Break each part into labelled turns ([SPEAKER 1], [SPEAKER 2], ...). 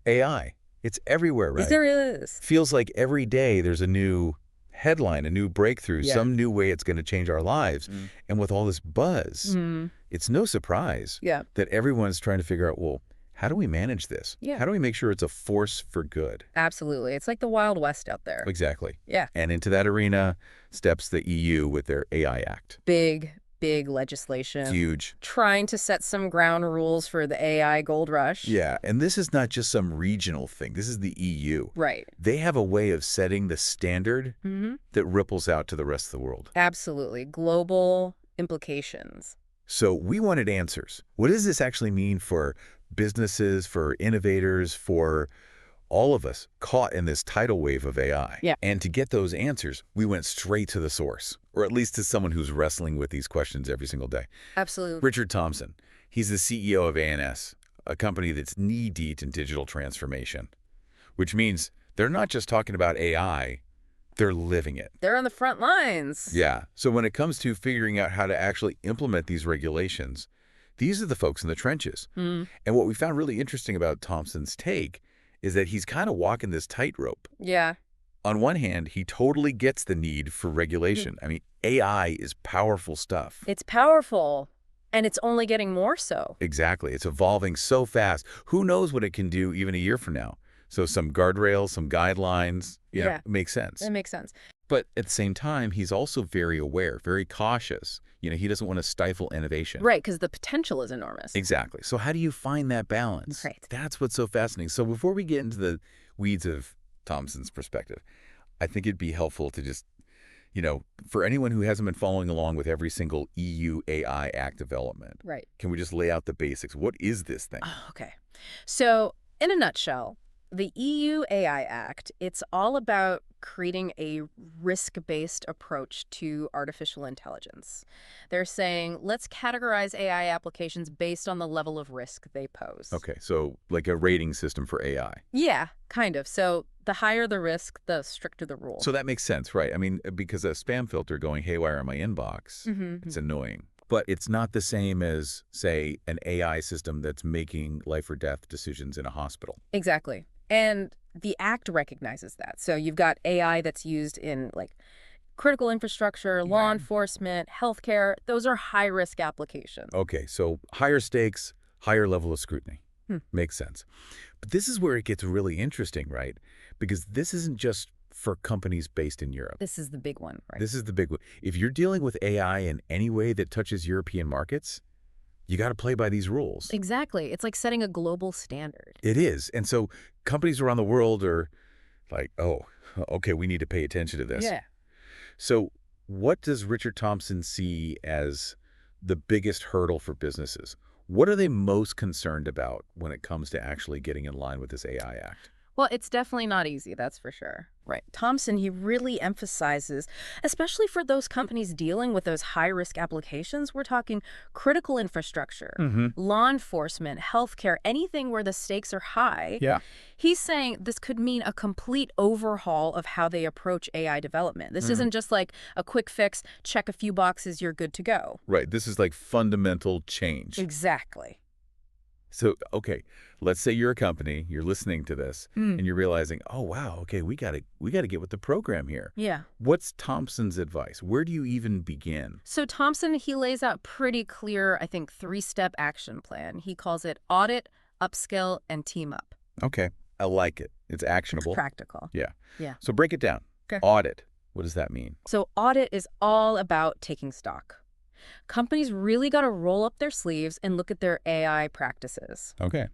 [SPEAKER 1] AI. It's everywhere,
[SPEAKER 2] Yes,
[SPEAKER 1] right?
[SPEAKER 2] there is.
[SPEAKER 1] Feels like every day there's a new headline, a new breakthrough,
[SPEAKER 2] Yeah.
[SPEAKER 1] some new way it's going to change our lives.
[SPEAKER 2] Mm.
[SPEAKER 1] And with all this buzz,
[SPEAKER 2] Mm.
[SPEAKER 1] it's no surprise
[SPEAKER 2] Yeah.
[SPEAKER 1] that everyone's trying to figure out, well, how do we manage this?
[SPEAKER 2] Yeah.
[SPEAKER 1] How do we make sure it's a force for good?
[SPEAKER 2] Absolutely. It's like the Wild West out there.
[SPEAKER 1] Exactly.
[SPEAKER 2] Yeah.
[SPEAKER 1] And into that arena steps the EU with their AI Act.
[SPEAKER 2] Big, big legislation.
[SPEAKER 1] Huge.
[SPEAKER 2] Trying to set some ground rules for the AI gold rush.
[SPEAKER 1] Yeah, and this is not just some regional thing. This is the EU.
[SPEAKER 2] Right.
[SPEAKER 1] They have a way of setting the standard
[SPEAKER 2] Mm-hmm.
[SPEAKER 1] that ripples out to the rest of the world.
[SPEAKER 2] Absolutely. Global implications.
[SPEAKER 1] So we wanted answers. What does this actually mean for businesses, for innovators, for all of us caught in this tidal wave of AI?
[SPEAKER 2] Yeah.
[SPEAKER 1] And to get those answers, we went straight to the source, or at least to someone who's wrestling with these questions every single day.
[SPEAKER 2] Absolutely.
[SPEAKER 1] Richard Thompson. He's the CEO of ANS, a company that's knee-deep in digital transformation, which means they're not just talking about AI, they're living it.
[SPEAKER 2] They're on the front lines.
[SPEAKER 1] Yeah. So when it comes to figuring out how to actually implement these regulations, these are the folks in the trenches.
[SPEAKER 2] Mm.
[SPEAKER 1] And what we found really interesting about Thompson's take is that he's kind of walking this tightrope.
[SPEAKER 2] Yeah.
[SPEAKER 1] On one hand, he totally gets the need for regulation. I mean, AI is powerful stuff.
[SPEAKER 2] It's powerful, and it's only getting more so.
[SPEAKER 1] Exactly. It's evolving so fast. Who knows what it can do even a year from now? So some guardrails, some guidelines, you know,
[SPEAKER 2] Yeah.
[SPEAKER 1] makes sense.
[SPEAKER 2] That makes sense.
[SPEAKER 1] But at the same time, he's also very aware, very cautious. You know, he doesn't want to stifle innovation.
[SPEAKER 2] Right, because the potential is enormous.
[SPEAKER 1] Exactly. So how do you find that balance?
[SPEAKER 2] Right.
[SPEAKER 1] That's what's so fascinating. So before we get into the weeds of Thompson's perspective, I think it'd be helpful to just, you know, for anyone who hasn't been following along with every single EU AI Act development,
[SPEAKER 2] Right.
[SPEAKER 1] can we just lay out the basics? What is this thing?
[SPEAKER 2] Oh, okay. So, in a nutshell, the EU AI Act, it's all about creating a risk-based approach to artificial intelligence. They're saying, let's categorize AI applications based on the level of risk they pose.
[SPEAKER 1] Okay, so like a rating system for AI.
[SPEAKER 2] Yeah, kind of. So the higher the risk, the stricter the rule.
[SPEAKER 1] So that makes sense, right? I mean, because a spam filter going haywire in my inbox, it's annoying. But it's not the same as, say, an AI system that's making life or death decisions in a hospital.
[SPEAKER 2] Exactly. And the Act recognizes that. So you've got AI that's used in like critical infrastructure, law enforcement, healthcare. Those are high-risk applications.
[SPEAKER 1] Okay, so higher stakes, higher level of scrutiny. Makes sense. But this is where it gets really interesting, right? Because this isn't just for companies based in Europe.
[SPEAKER 2] This is the big one, right?
[SPEAKER 1] This is the big one. If you're dealing with AI in any way that touches European markets, you got to play by these rules.
[SPEAKER 2] Exactly. It's like setting a global standard.
[SPEAKER 1] It is. And so companies around the world are like, oh, okay, we need to pay attention to this.
[SPEAKER 2] Yeah.
[SPEAKER 1] So what does Richard Thompson see as the biggest hurdle for businesses? What are they most concerned about when it comes to actually getting in line with this AI Act?
[SPEAKER 2] Well, it's definitely not easy, that's for sure. Right. Thompson, he really emphasizes, especially for those companies dealing with those high-risk applications, we're talking critical infrastructure, law enforcement, healthcare, anything where the stakes are high.
[SPEAKER 1] Yeah.
[SPEAKER 2] He's saying this could mean a complete overhaul of how they approach AI development. This isn't just like a quick fix, check a few boxes, you're good to go.
[SPEAKER 1] Right. This is like fundamental change.
[SPEAKER 2] Exactly.
[SPEAKER 1] So, okay, let's say you're a company, you're listening to this, and you're realizing, oh, wow, okay, we got to get with the program here.
[SPEAKER 2] Yeah.
[SPEAKER 1] What's Thompson's advice? Where do you even begin?
[SPEAKER 2] So Thompson, he lays out pretty clear, I think, 3-step action plan. He calls it audit, upskill, and team up.
[SPEAKER 1] Okay, I like it. It's actionable.
[SPEAKER 2] Practical.
[SPEAKER 1] Yeah.
[SPEAKER 2] Yeah.
[SPEAKER 1] So break it down.
[SPEAKER 2] Okay.
[SPEAKER 1] Audit. What does that mean?
[SPEAKER 2] So audit is all about taking stock. Companies really got to roll up their sleeves and look at their AI practices.
[SPEAKER 1] Okay.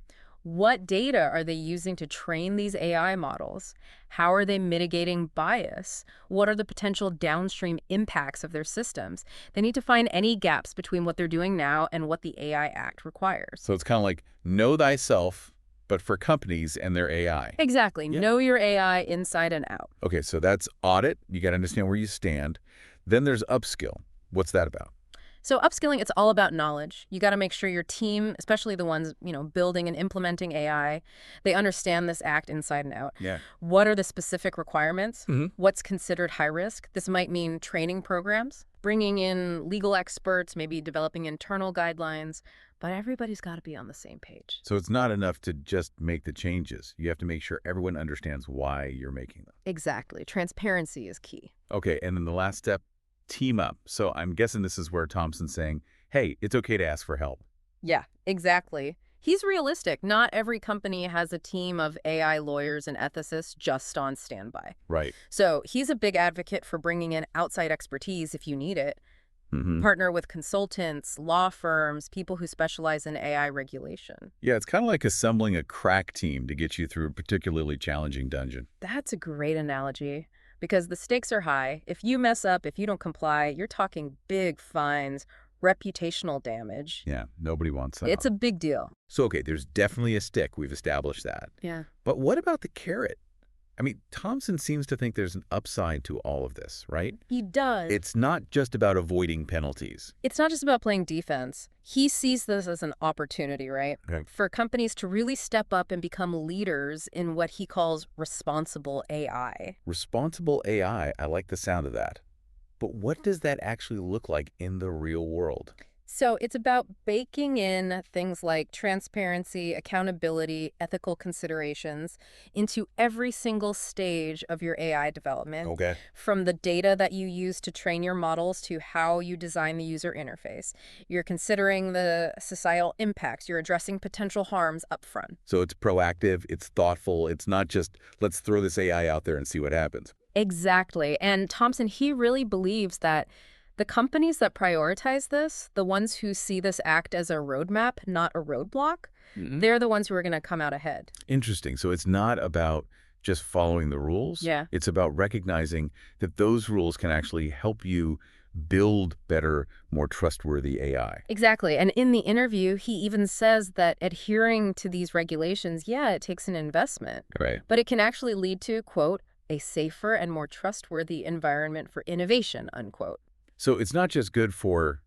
[SPEAKER 2] What data are they using to train these AI models? How are they mitigating bias? What are the potential downstream impacts of their systems? They need to find any gaps between what they're doing now and what the AI Act requires.
[SPEAKER 1] So it's kind of like know thyself, but for companies and their AI.
[SPEAKER 2] Exactly.
[SPEAKER 1] Yeah.
[SPEAKER 2] Know your AI inside and out.
[SPEAKER 1] Okay, so that's audit. You got to understand where you stand. Then there's upskill. What's that about?
[SPEAKER 2] So upskilling, it's all about knowledge. You got to make sure your team, especially the ones, building and implementing AI, they understand this act inside and out.
[SPEAKER 1] Yeah.
[SPEAKER 2] What are the specific requirements?
[SPEAKER 1] Mhm.
[SPEAKER 2] What's considered high risk? This might mean training programs, bringing in legal experts, maybe developing internal guidelines, but everybody's got to be on the same page.
[SPEAKER 1] So it's not enough to just make the changes. You have to make sure everyone understands why you're making them.
[SPEAKER 2] Exactly. Transparency is key.
[SPEAKER 1] Okay, and then the last step, team up. So I'm guessing this is where Thompson's saying, hey, it's okay to ask for help.
[SPEAKER 2] Yeah, exactly. He's realistic. Not every company has a team of AI lawyers and ethicists just on standby.
[SPEAKER 1] Right.
[SPEAKER 2] So he's a big advocate for bringing in outside expertise if you need it.
[SPEAKER 1] Mm-hmm.
[SPEAKER 2] Partner with consultants, law firms, people who specialize in AI regulation.
[SPEAKER 1] Yeah, it's kind of like assembling a crack team to get you through a particularly challenging dungeon.
[SPEAKER 2] That's a great analogy because the stakes are high. If you mess up, if you don't comply, you're talking big fines, reputational damage.
[SPEAKER 1] Yeah, nobody wants that.
[SPEAKER 2] It's a big deal.
[SPEAKER 1] So, okay, there's definitely a stick. We've established that.
[SPEAKER 2] Yeah.
[SPEAKER 1] But what about the carrot? I mean, Thompson seems to think there's an upside to all of this, right?
[SPEAKER 2] He does.
[SPEAKER 1] It's not just about avoiding penalties.
[SPEAKER 2] It's not just about playing defense. He sees this as an opportunity, right?
[SPEAKER 1] Okay.
[SPEAKER 2] For companies to really step up and become leaders in what he calls responsible AI.
[SPEAKER 1] Responsible AI, I like the sound of that. But what does that actually look like in the real world?
[SPEAKER 2] So it's about baking in things like transparency, accountability, ethical considerations into every single stage of your AI development.
[SPEAKER 1] Okay.
[SPEAKER 2] From the data that you use to train your models to how you design the user interface. You're considering the societal impacts. You're addressing potential harms up front.
[SPEAKER 1] So it's proactive, it's thoughtful, it's not just, let's throw this AI out there and see what happens.
[SPEAKER 2] Exactly. And Thompson, he really believes that the companies that prioritize this, the ones who see this act as a roadmap, not a roadblock, they're the ones who are going to come out ahead.
[SPEAKER 1] Interesting. So it's not about just following the rules.
[SPEAKER 2] Yeah.
[SPEAKER 1] It's about recognizing that those rules can actually help you build better, more trustworthy AI.
[SPEAKER 2] Exactly. And in the interview, he even says that adhering to these regulations, yeah, it takes an investment,
[SPEAKER 1] Right.
[SPEAKER 2] but it can actually lead to, quote, a safer and more trustworthy environment for innovation, unquote.
[SPEAKER 1] So it's not just good for,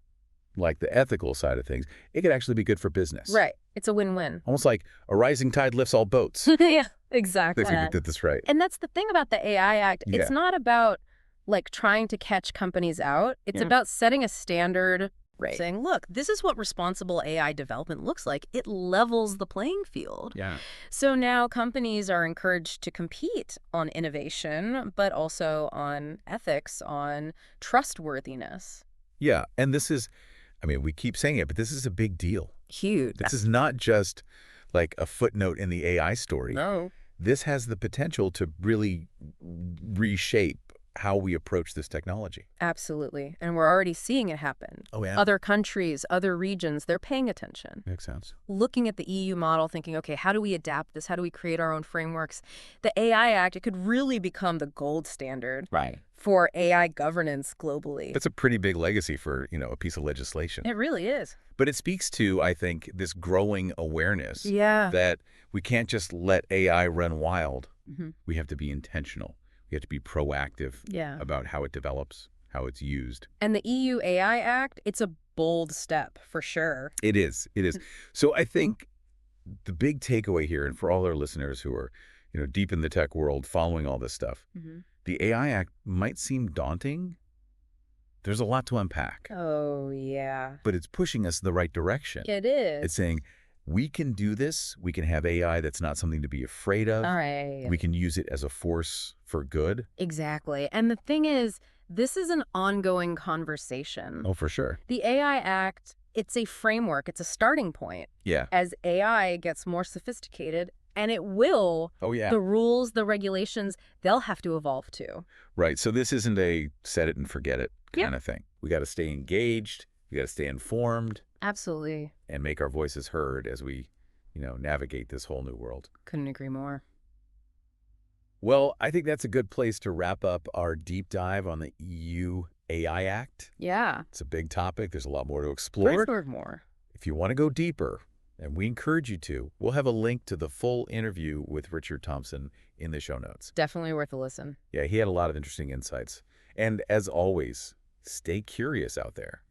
[SPEAKER 1] like, the ethical side of things. It could actually be good for business.
[SPEAKER 2] Right. It's a win-win.
[SPEAKER 1] Almost like a rising tide lifts all boats.
[SPEAKER 2] Yeah, exactly.
[SPEAKER 1] I think we did this right.
[SPEAKER 2] And that's the thing about the AI Act.
[SPEAKER 1] Yeah.
[SPEAKER 2] It's not about, like, trying to catch companies out. It's about setting a standard, saying, look, this is what responsible AI development looks like. It levels the playing field.
[SPEAKER 1] Yeah.
[SPEAKER 2] So now companies are encouraged to compete on innovation, but also on ethics, on trustworthiness.
[SPEAKER 1] Yeah. And this is, I mean, we keep saying it, but this is a big deal.
[SPEAKER 2] Huge.
[SPEAKER 1] This is not just like a footnote in the AI story.
[SPEAKER 2] No.
[SPEAKER 1] This has the potential to really reshape how we approach this technology.
[SPEAKER 2] Absolutely. And we're already seeing it happen.
[SPEAKER 1] Oh, yeah?
[SPEAKER 2] Other countries, other regions, they're paying attention.
[SPEAKER 1] Makes sense.
[SPEAKER 2] Looking at the EU model, thinking, okay, how do we adapt this? How do we create our own frameworks? The AI Act, it could really become the gold standard for AI governance globally.
[SPEAKER 1] That's a pretty big legacy for, a piece of legislation.
[SPEAKER 2] It really is.
[SPEAKER 1] But it speaks to, I think, this growing awareness that we can't just let AI run wild. We have to be intentional. We have to be proactive about how it develops, how it's used.
[SPEAKER 2] And the EU AI Act, it's a bold step for sure.
[SPEAKER 1] It is. It is. So I think the big takeaway here, and for all our listeners who are, deep in the tech world following all this stuff, the AI Act might seem daunting. There's a lot to unpack.
[SPEAKER 2] Oh, yeah.
[SPEAKER 1] But it's pushing us in the right direction.
[SPEAKER 2] It is.
[SPEAKER 1] It's saying, we can do this. We can have AI that's not something to be afraid of.
[SPEAKER 2] All right.
[SPEAKER 1] We can use it as a force for good.
[SPEAKER 2] Exactly. And the thing is, this is an ongoing conversation.
[SPEAKER 1] Oh, for sure.
[SPEAKER 2] The AI Act, it's a framework. It's a starting point.
[SPEAKER 1] Yeah.
[SPEAKER 2] As AI gets more sophisticated, and it will, the rules, the regulations, they'll have to evolve too.
[SPEAKER 1] Right. So this isn't a set it and forget it kind of thing. We got to stay engaged. We got to stay informed.
[SPEAKER 2] Absolutely.
[SPEAKER 1] And make our voices heard as we, navigate this whole new world.
[SPEAKER 2] Couldn't agree more.
[SPEAKER 1] Well, I think that's a good place to wrap up our deep dive on the EU AI Act.
[SPEAKER 2] Yeah.
[SPEAKER 1] It's a big topic. There's a lot more to explore.
[SPEAKER 2] More.
[SPEAKER 1] If you want to go deeper, and we encourage you to, we'll have a link to the full interview with Richard Thompson in the show notes.
[SPEAKER 2] Definitely worth a listen.
[SPEAKER 1] Yeah, he had a lot of interesting insights. And as always, stay curious out there.